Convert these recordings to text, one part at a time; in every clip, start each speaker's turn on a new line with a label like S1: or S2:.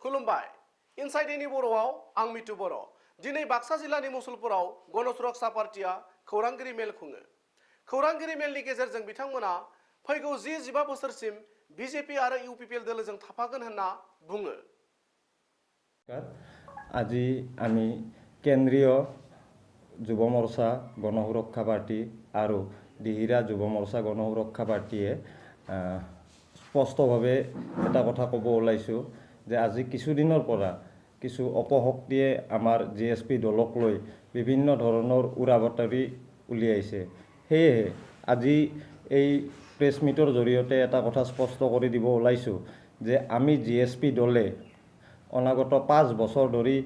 S1: खुलुमबाय inside any बर'आव आं मिथु बर'। दिनै बाक्सा जिल्लानि मुसलपुराव गणसुरक्षा पार्टीआ खौरांगिरि मेल खुङो। खौरांगिरि मेलनि गेजेरजों बिथांमोना फैगौ 10-15 बोसोरसिम बिजेपि आरो इउपिपिएल दोलोजों थाफागोन होनना बुङो।
S2: আজি আমি কেন্দ্ৰীয় যুৱ মৰ্চা গণসুৰক্ষা পাৰ্টি আৰু দিহিৰা যুৱ মৰ্চা গণসুৰক্ষা পাৰ্টিয়ে স্পষ্টভাৱে এটা কথা ক'ব ওলাইছোঁ যে আজি কিছুদিনৰ পৰা কিছু অপশক্তিয়ে আমাৰ জিএছপি দলক লৈ বিভিন্ন ধৰণৰ উৰা বাতৰি উলিয়াইছে। সেয়েহে আজি এই প্ৰেছ মিটৰ জৰিয়তে এটা কথা স্পষ্ট কৰি দিব ওলাইছোঁ যে আমি জিএছপি দলে অনাগত 5 বছৰ ধৰি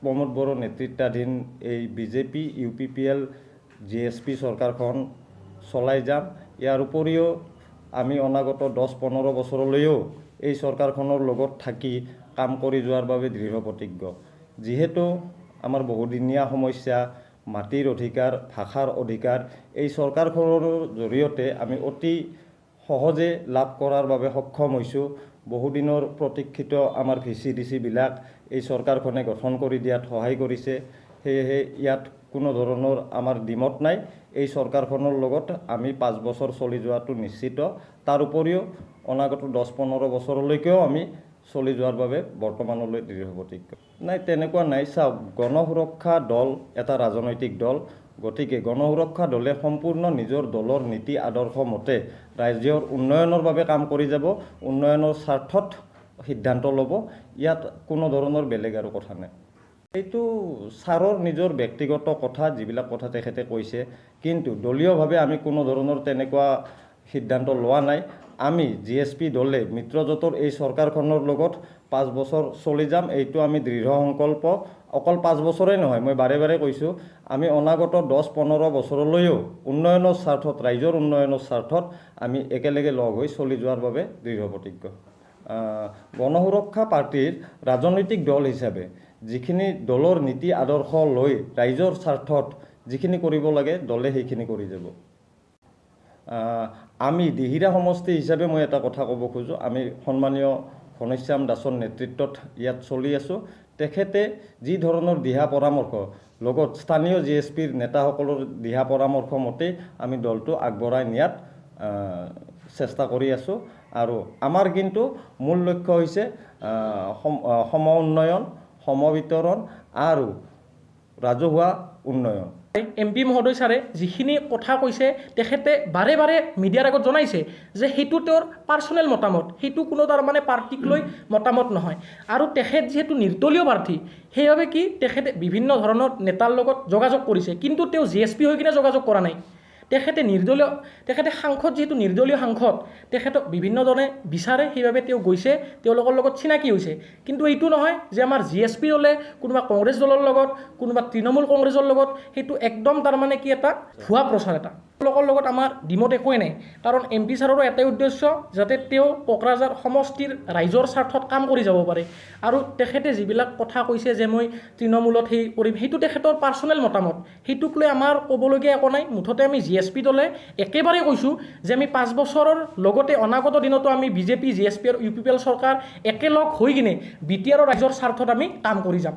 S2: প্ৰমোদ বড়ো নেতৃত্বাধীন এই বিজেপি ইউপিপিএল জিএছপি চৰকাৰখন চলাই যাম। ইয়াৰ উপৰিও আমি অনাগত 10-15 বছৰলৈও এই চৰকাৰখনৰ লগত থাকি কাম কৰি যোৱাৰ বাবে দৃঢ় প্ৰতিজ্ঞ। যিহেতু আমাৰ বহুদিনীয়া সমস্যা মাটিৰ অধিকাৰ ভাষাৰ অধিকাৰ এই চৰকাৰখনৰ জৰিয়তে আমি অতি সহজে লাভ কৰাৰ বাবে সক্ষম হৈছোঁ। বহুদিনৰ প্ৰতীক্ষিত আমাৰ ভিচিডিচিবিলাক এই চৰকাৰখনে গঠন কৰি দিয়াত সহায় কৰিছে। সেয়েহে ইয়াত কোনো ধৰণৰ আমাৰ দ্বিমত নাই। এই চৰকাৰখনৰ লগত আমি 5 বছৰ চলি যোৱাটো নিশ্চিত। তাৰ উপৰিও অনাগত 10-15 বছৰলৈকেও আমি চলি যোৱাৰ বাবে বৰ্তমানলৈ দৃঢ় প্ৰতিজ্ঞ। নাই তেনেকুৱা নাই। চাওক, গণসুৰক্ষা দল এটা ৰাজনৈতিক দল। গতিকে গণসুৰক্ষা দলে সম্পূৰ্ণ নিজৰ দলৰ নীতি আদৰ্শ মতে ৰাজ্যৰ উন্নয়নৰ বাবে কাম কৰি যাব, উন্নয়নৰ স্বাৰ্থত সিদ্ধান্ত ল'ব। ইয়াত কোনো ধৰণৰ বেলেগ আৰু কথা নাই। এইটো ছাৰৰ নিজৰ ব্যক্তিগত কথা, যিবিলাক কথা তেখেতে কৈছে, কিন্তু দলীয়ভাৱে আমি কোনো ধৰণৰ তেনেকুৱা সিদ্ধান্ত লোৱা নাই। আমি জিএছপি দলে মিত্ৰজোঁটৰ এই চৰকাৰখনৰ লগত 5 বছৰ চলি যাম, এইটো আমি দৃঢ় সংকল্প। অকল 5 বছৰেই নহয়, মই বাৰে বাৰে কৈছোঁ, আমি অনাগত 10-15 বছৰলৈও উন্নয়নৰ স্বাৰ্থত, ৰাইজৰ উন্নয়নৰ স্বাৰ্থত আমি একেলগে লগ হৈ চলি যোৱাৰ বাবে দৃঢ় প্ৰতিজ্ঞ। গণসুৰক্ষা পাৰ্টিৰ ৰাজনৈতিক দল হিচাপে যিখিনি দলৰ নীতি আদৰ্শ লৈ ৰাইজৰ স্বাৰ্থত যিখিনি কৰিব লাগে দলে সেইখিনি কৰি যাব। আমি দিহিৰা সমষ্টি হিচাপে মই এটা কথা ক'ব খোজোঁ, আমি সন্মানীয় ঘনশ্যাম দাসৰ নেতৃত্বত ইয়াত চলি আছোঁ। তেখেতে যি ধৰণৰ দিহা পৰামৰ্শ লগত স্থানীয় জিএছপিৰ নেতাসকলৰ দিহা পৰামৰ্শ মতেই আমি দলটো আগবঢ়াই নিয়াত চেষ্টা কৰি আছোঁ। আৰু আমাৰ কিন্তু মূল লক্ষ্য হৈছে সম উন্নয়ন, সমবিতৰণ আৰু ৰাজহুৱা উন্নয়ন।
S3: এমপি মহোদয় ছাৰে যিখিনি কথা কৈছে তেখেতে বাৰে বাৰে মিডিয়াৰ আগত জনাইছে যে সেইটো তেওঁৰ পাৰ্চনেল মতামত, সেইটো কোনো তাৰমানে পাৰ্টিক লৈ মতামত নহয়। আৰু তেখেত যিহেতু নিৰ্দলীয় প্ৰাৰ্থী, সেইবাবে কি তেখেতে বিভিন্ন ধৰণৰ নেতাৰ লগত যোগাযোগ কৰিছে, কিন্তু তেওঁ জিএছপি হৈ কিনে যোগাযোগ কৰা নাই। তেখেতে সাংসদ, যিহেতু নিৰ্দলীয় সাংসদ, তেখেতক বিভিন্নজনে বিচাৰে, সেইবাবে তেওঁ গৈছে, তেওঁলোকৰ লগত চিনাকি হৈছে। কিন্তু এইটো নহয় যে আমাৰ জিএছপি দলে কোনোবা কংগ্ৰেছ দলৰ লগত, কোনোবা তৃণমূল কংগ্ৰেছৰ লগত, সেইটো একদম তাৰমানে কি এটা ভুৱা প্ৰচাৰ এটা। তেওঁলোকৰ লগত আমাৰ দ্বিমত একোৱেই নাই। কাৰণ এমপি ছাৰৰো এটাই উদ্দেশ্য, যাতে তেওঁ কোকৰাঝাৰ সমষ্টিৰ ৰাইজৰ স্বাৰ্থত কাম কৰি যাব পাৰে। আৰু তেখেতে যিবিলাক কথা কৈছে যে মই তৃণমূলত সেই কৰিম, সেইটো তেখেতৰ পাৰ্চনেল মতামত, সেইটোক লৈ আমাৰ ক'বলগীয়া একো নাই। মুঠতে আমি জিএছপি দলে একেবাৰে কৈছোঁ যে আমি 5 বছৰৰ লগতে অনাগত দিনতো আমি বিজেপি, জিএছপি আৰু ইউপিপিএল চৰকাৰ একেলগ হৈ কিনে বিটিআৰৰ ৰাইজৰ স্বাৰ্থত আমি কাম কৰি যাম।